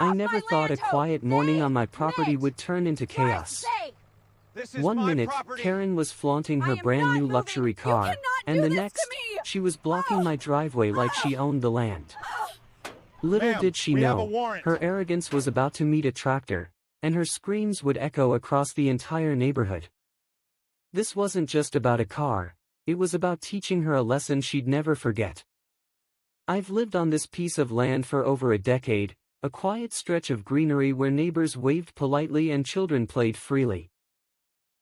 I off never my thought a land, quiet morning on my property would turn into chaos. This is One my minute, property. Karen was flaunting I her am brand not new moving. luxury You car, cannot and do the this next, to me. she was blocking my driveway like she owned the land. Little Ma'am, did she we have a know, warrant. her arrogance was about to meet a tractor, and her screams would echo across the entire neighborhood. This wasn't just about a car, it was about teaching her a lesson she'd never forget. I've lived on this piece of land for over a decade, a quiet stretch of greenery where neighbors waved politely and children played freely.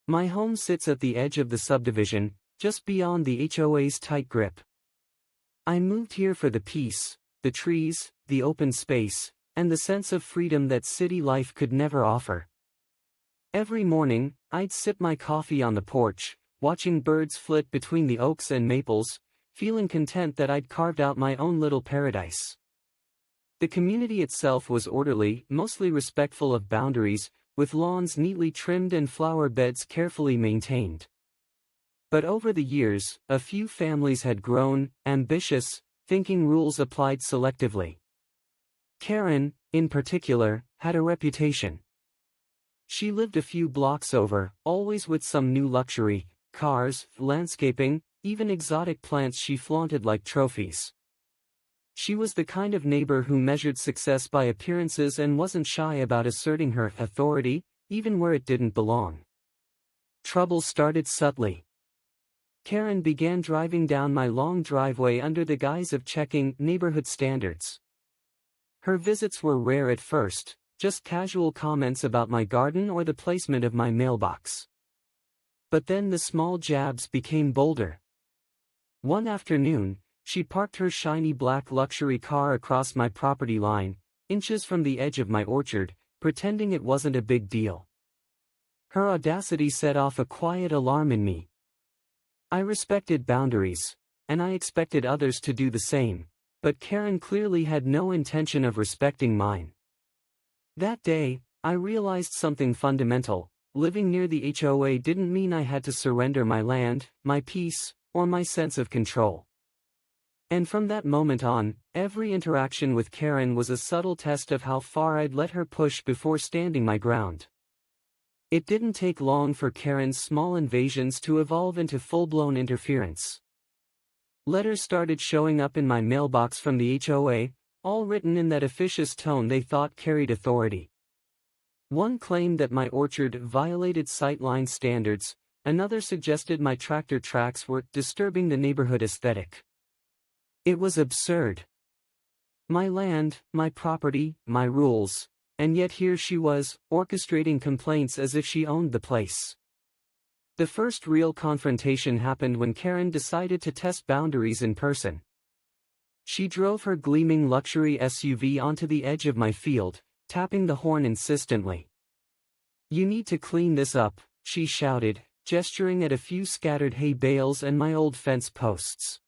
My home sits at the edge of the subdivision, just beyond the HOA's tight grip. I moved here for the peace, the trees, the open space, and the sense of freedom that city life could never offer. Every morning, I'd sip my coffee on the porch, watching birds flit between the oaks and maples, feeling content that I'd carved out my own little paradise. The community itself was orderly, mostly respectful of boundaries, with lawns neatly trimmed and flower beds carefully maintained. But over the years, a few families had grown, ambitious, thinking rules applied selectively. Karen, in particular, had a reputation. She lived a few blocks over, always with some new luxury, cars, landscaping, even exotic plants she flaunted like trophies. She was the kind of neighbor who measured success by appearances and wasn't shy about asserting her authority, even where it didn't belong. Trouble started subtly. Karen began driving down my long driveway under the guise of checking neighborhood standards. Her visits were rare at first, just casual comments about my garden or the placement of my mailbox. But then the small jabs became bolder. One afternoon, she parked her shiny black luxury car across my property line, inches from the edge of my orchard, pretending it wasn't a big deal. Her audacity set off a quiet alarm in me. I respected boundaries, and I expected others to do the same, but Karen clearly had no intention of respecting mine. That day, I realized something fundamental. Living near the HOA didn't mean I had to surrender my land, my peace, or my sense of control. And from that moment on, every interaction with Karen was a subtle test of how far I'd let her push before standing my ground. It didn't take long for Karen's small invasions to evolve into full-blown interference. Letters started showing up in my mailbox from the HOA, all written in that officious tone they thought carried authority. One claimed that my orchard violated sightline standards, another suggested my tractor tracks were disturbing the neighborhood aesthetic. It was absurd. My land, my property, my rules, and yet here she was, orchestrating complaints as if she owned the place. The first real confrontation happened when Karen decided to test boundaries in person. She drove her gleaming luxury SUV onto the edge of my field, tapping the horn insistently. "You need to clean this up," she shouted, gesturing at a few scattered hay bales and my old fence posts.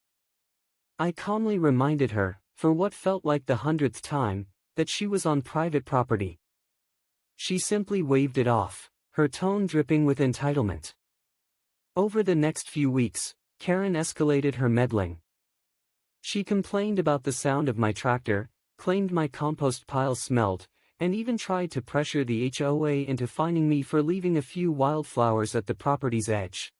I calmly reminded her, for what felt like the 100th time, that she was on private property. She simply waved it off, her tone dripping with entitlement. Over the next few weeks, Karen escalated her meddling. She complained about the sound of my tractor, claimed my compost pile smelled, and even tried to pressure the HOA into fining me for leaving a few wildflowers at the property's edge.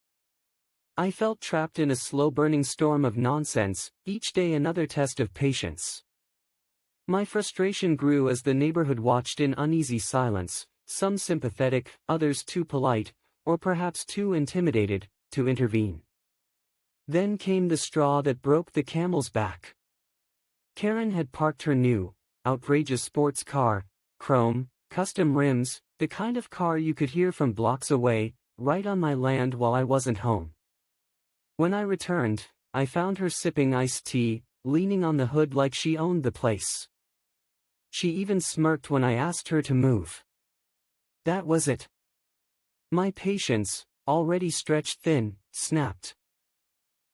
I felt trapped in a slow-burning storm of nonsense, each day another test of patience. My frustration grew as the neighborhood watched in uneasy silence, some sympathetic, others too polite, or perhaps too intimidated, to intervene. Then came the straw that broke the camel's back. Karen had parked her new, outrageous sports car, chrome, custom rims, the kind of car you could hear from blocks away, right on my land while I wasn't home. When I returned, I found her sipping iced tea, leaning on the hood like she owned the place. She even smirked when I asked her to move. That was it. My patience, already stretched thin, snapped.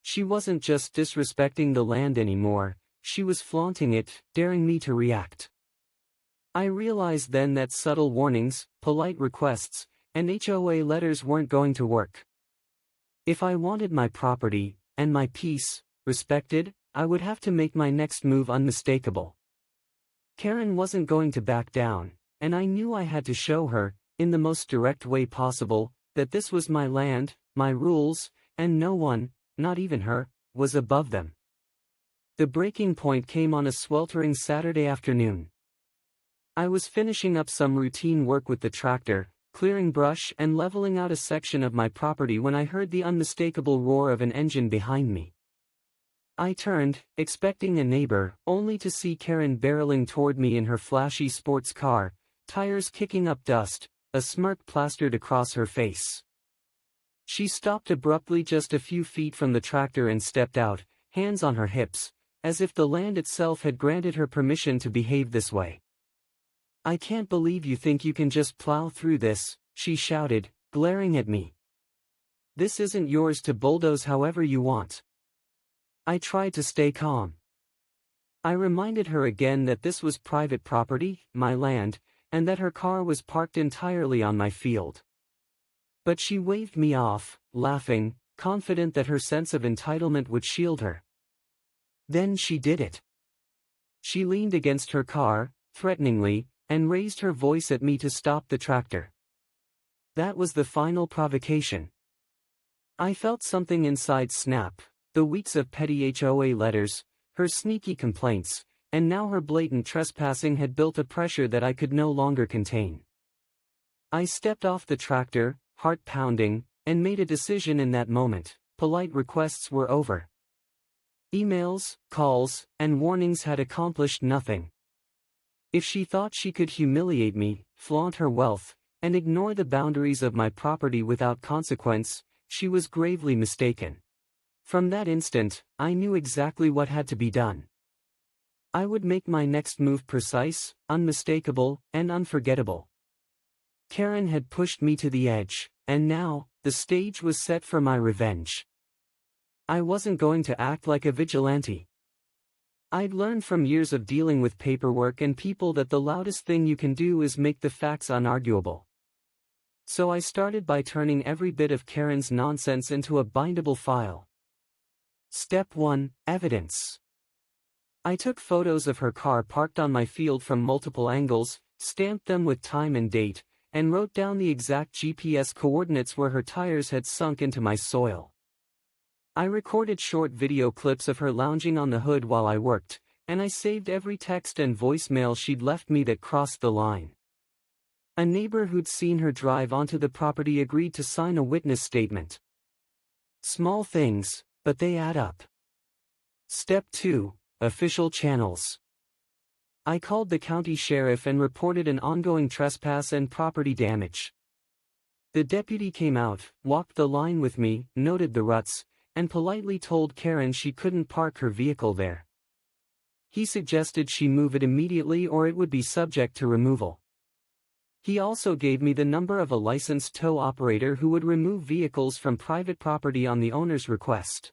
She wasn't just disrespecting the land anymore, she was flaunting it, daring me to react. I realized then that subtle warnings, polite requests, and HOA letters weren't going to work. If I wanted my property, and my peace, respected, I would have to make my next move unmistakable. Karen wasn't going to back down, and I knew I had to show her, in the most direct way possible, that this was my land, my rules, and no one, not even her, was above them. The breaking point came on a sweltering Saturday afternoon. I was finishing up some routine work with the tractor, clearing brush and leveling out a section of my property when I heard the unmistakable roar of an engine behind me. I turned, expecting a neighbor, only to see Karen barreling toward me in her flashy sports car, tires kicking up dust, a smirk plastered across her face. She stopped abruptly just a few feet from the tractor and stepped out, hands on her hips, as if the land itself had granted her permission to behave this way. "I can't believe you think you can just plow through this," she shouted, glaring at me. "This isn't yours to bulldoze however you want." I tried to stay calm. I reminded her again that this was private property, my land, and that her car was parked entirely on my field. But she waved me off, laughing, confident that her sense of entitlement would shield her. Then she did it. She leaned against her car, threateningly, and raised her voice at me to stop the tractor. That was the final provocation. I felt something inside snap, the weeks of petty HOA letters, her sneaky complaints, and now her blatant trespassing had built a pressure that I could no longer contain. I stepped off the tractor, heart pounding, and made a decision in that moment. Polite requests were over. Emails, calls, and warnings had accomplished nothing. If she thought she could humiliate me, flaunt her wealth, and ignore the boundaries of my property without consequence, she was gravely mistaken. From that instant, I knew exactly what had to be done. I would make my next move precise, unmistakable, and unforgettable. Karen had pushed me to the edge, and now, the stage was set for my revenge. I wasn't going to act like a vigilante. I'd learned from years of dealing with paperwork and people that the loudest thing you can do is make the facts unarguable. So I started by turning every bit of Karen's nonsense into a bindable file. Step 1: Evidence. I took photos of her car parked on my field from multiple angles, stamped them with time and date, and wrote down the exact GPS coordinates where her tires had sunk into my soil. I recorded short video clips of her lounging on the hood while I worked, and I saved every text and voicemail she'd left me that crossed the line. A neighbor who'd seen her drive onto the property agreed to sign a witness statement. Small things, but they add up. Step 2: Official channels. I called the county sheriff and reported an ongoing trespass and property damage. The deputy came out, walked the line with me, noted the ruts, and politely told Karen she couldn't park her vehicle there. He suggested she move it immediately or it would be subject to removal. He also gave me the number of a licensed tow operator who would remove vehicles from private property on the owner's request.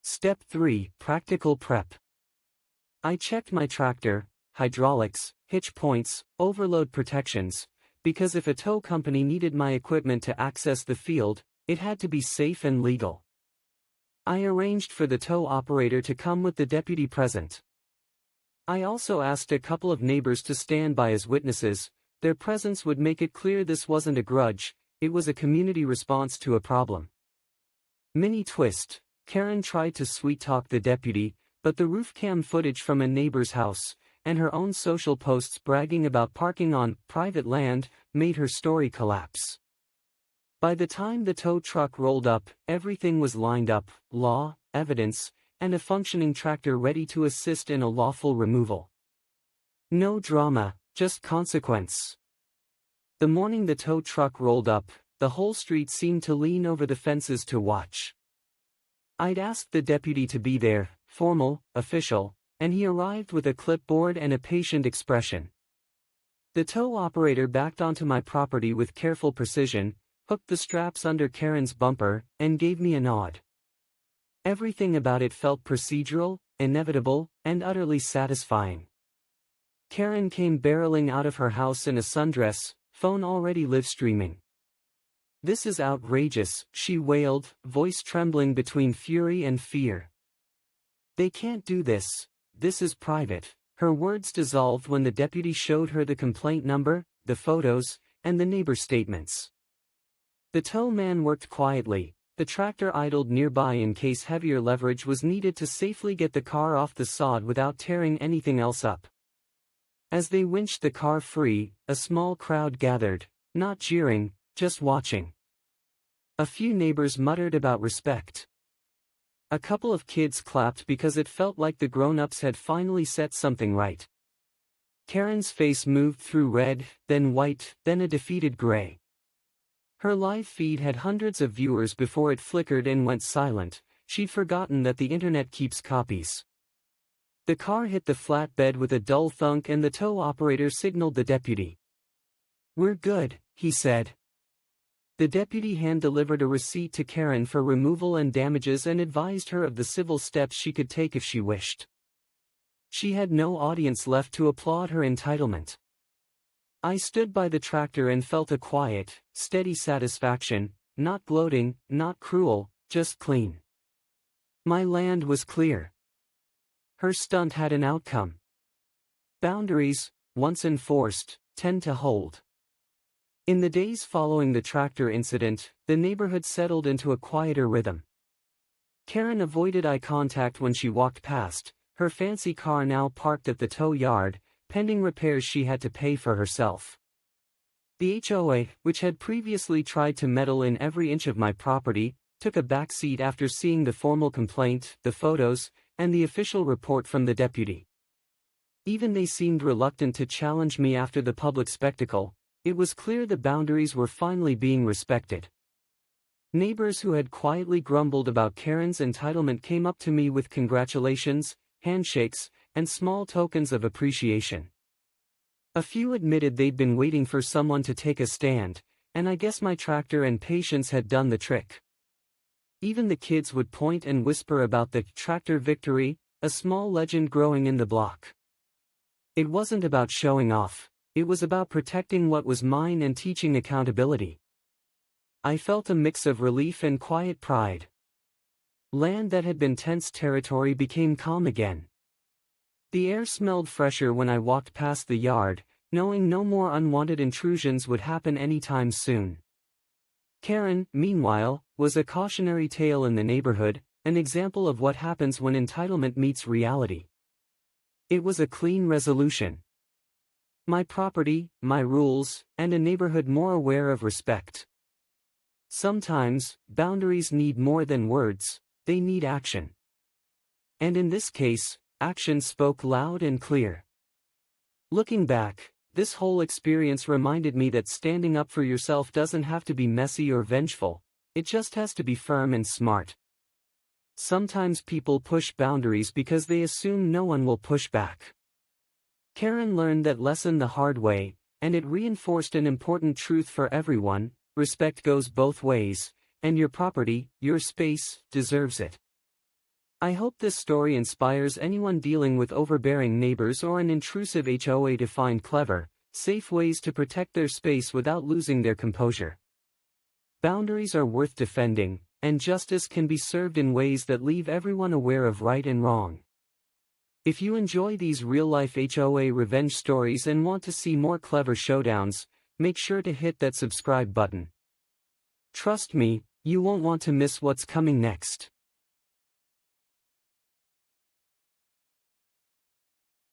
Step 3: Practical prep. I checked my tractor, hydraulics, hitch points, overload protections, because if a tow company needed my equipment to access the field, it had to be safe and legal. I arranged for the tow operator to come with the deputy present. I also asked a couple of neighbors to stand by as witnesses. Their presence would make it clear this wasn't a grudge, it was a community response to a problem. Mini twist: Karen tried to sweet-talk the deputy, but the roof cam footage from a neighbor's house, and her own social posts bragging about parking on private land, made her story collapse. By the time the tow truck rolled up, everything was lined up: law, evidence, and a functioning tractor ready to assist in a lawful removal. No drama, just consequence. The morning the tow truck rolled up, the whole street seemed to lean over the fences to watch. I'd asked the deputy to be there, formal, official, and he arrived with a clipboard and a patient expression. The tow operator backed onto my property with careful precision, hooked the straps under Karen's bumper, and gave me a nod. Everything about it felt procedural, inevitable, and utterly satisfying. Karen came barreling out of her house in a sundress, phone already live streaming. "This is outrageous," she wailed, voice trembling between fury and fear. "They can't do this, this is private. Her words dissolved when the deputy showed her the complaint number, the photos, and the neighbor statements. The tow man worked quietly. The tractor idled nearby in case heavier leverage was needed to safely get the car off the sod without tearing anything else up. As they winched the car free, a small crowd gathered, not jeering, just watching. A few neighbors muttered about respect. A couple of kids clapped because it felt like the grown-ups had finally set something right. Karen's face moved through red, then white, then a defeated gray. Her live feed had hundreds of viewers before it flickered and went silent. She'd forgotten that the internet keeps copies. The car hit the flatbed with a dull thunk and the tow operator signaled the deputy. "We're good," he said. The deputy hand-delivered a receipt to Karen for removal and damages and advised her of the civil steps she could take if she wished. She had no audience left to applaud her entitlement. I stood by the tractor and felt a quiet, steady satisfaction, not gloating, not cruel, just clean. My land was clear. Her stunt had an outcome. Boundaries, once enforced, tend to hold. In the days following the tractor incident, the neighborhood settled into a quieter rhythm. Karen avoided eye contact when she walked past, her fancy car now parked at the tow yard, pending repairs she had to pay for herself. The HOA, which had previously tried to meddle in every inch of my property, took a backseat after seeing the formal complaint, the photos, and the official report from the deputy. Even they seemed reluctant to challenge me after the public spectacle. It was clear the boundaries were finally being respected. Neighbors who had quietly grumbled about Karen's entitlement came up to me with congratulations, handshakes, and small tokens of appreciation. A few admitted they'd been waiting for someone to take a stand, and I guess my tractor and patience had done the trick. Even the kids would point and whisper about the tractor victory, a small legend growing in the block. It wasn't about showing off, it was about protecting what was mine and teaching accountability. I felt a mix of relief and quiet pride. Land that had been tense territory became calm again. The air smelled fresher when I walked past the yard, knowing no more unwanted intrusions would happen anytime soon. Karen, meanwhile, was a cautionary tale in the neighborhood, an example of what happens when entitlement meets reality. It was a clean resolution. My property, my rules, and a neighborhood more aware of respect. Sometimes, boundaries need more than words, they need action. And in this case, action spoke loud and clear. Looking back, this whole experience reminded me that standing up for yourself doesn't have to be messy or vengeful, it just has to be firm and smart. Sometimes people push boundaries because they assume no one will push back. Karen learned that lesson the hard way, and it reinforced an important truth for everyone: respect goes both ways, and your property, your space, deserves it. I hope this story inspires anyone dealing with overbearing neighbors or an intrusive HOA to find clever, safe ways to protect their space without losing their composure. Boundaries are worth defending, and justice can be served in ways that leave everyone aware of right and wrong. If you enjoy these real-life HOA revenge stories and want to see more clever showdowns, make sure to hit that subscribe button. Trust me, you won't want to miss what's coming next.